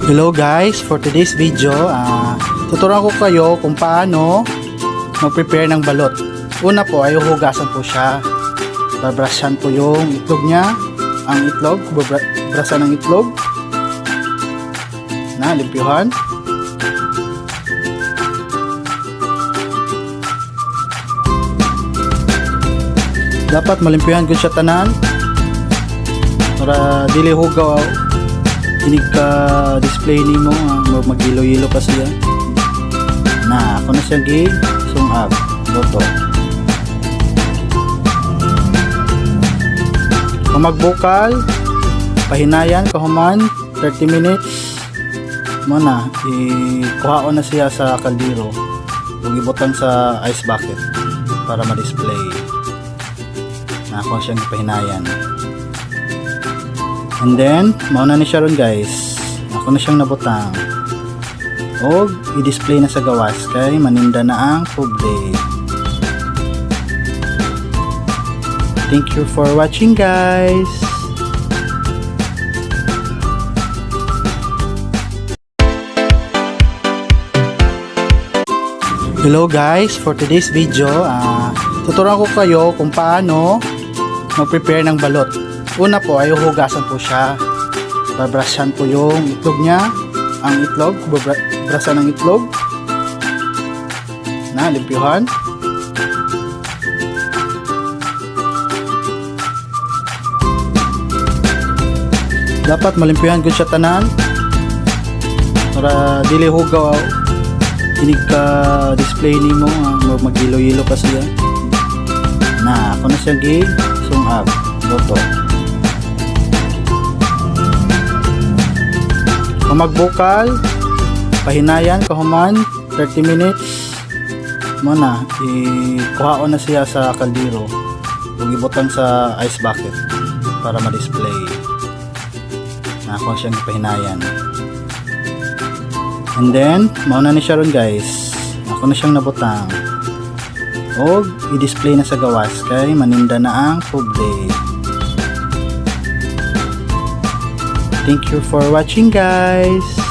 Hello guys, for today's video, tuturuan ko kayo kung paano mag-prepare ng balot. Una po ay hugasan po siya. Babrashan po yung itlog niya, ang itlog, babrasan ng itlog. Limpyuhan. Dapat malimpyuhan ko siya tanan para dili hugaw inig ka display nimo magilo-ilo pa siya na ako na siya gi sungab boto kung magbukal pahinayan kahuman 30 minutes muna ikuhaon na siya sa kaldero ug ibutang sa ice bucket para ma-display na ako siyang pahinayan. And then, mauna ni siya ron guys. Ako na siyang nabutang. O, i-display na sa gawas kay maninda na ang public. Thank you for watching guys. Hello guys, for today's video, tuturuan ko kayo kung paano mag-prepare ng balot. Una po ay hugasan po siya. Babrashan po yung itlog niya, ang itlog, babrasan ng itlog. Limpyuhan. Dapat malimpyuhan ko siya tanan para dili hugaw inig ka display nimo magilo-ilo pa siya na ako na siya gi sungab boto. Kung magbukal pahinayan kahuman 30 minutes muna ikuhaon na siya sa kaldero ug ibutang sa ice bucket para ma-display na ako siyang pahinayan. And then mauna ni siya ron guys. Ako na siyang nabutang o i-display na sa gawas kay maninda na ang public. Thank you for watching guys.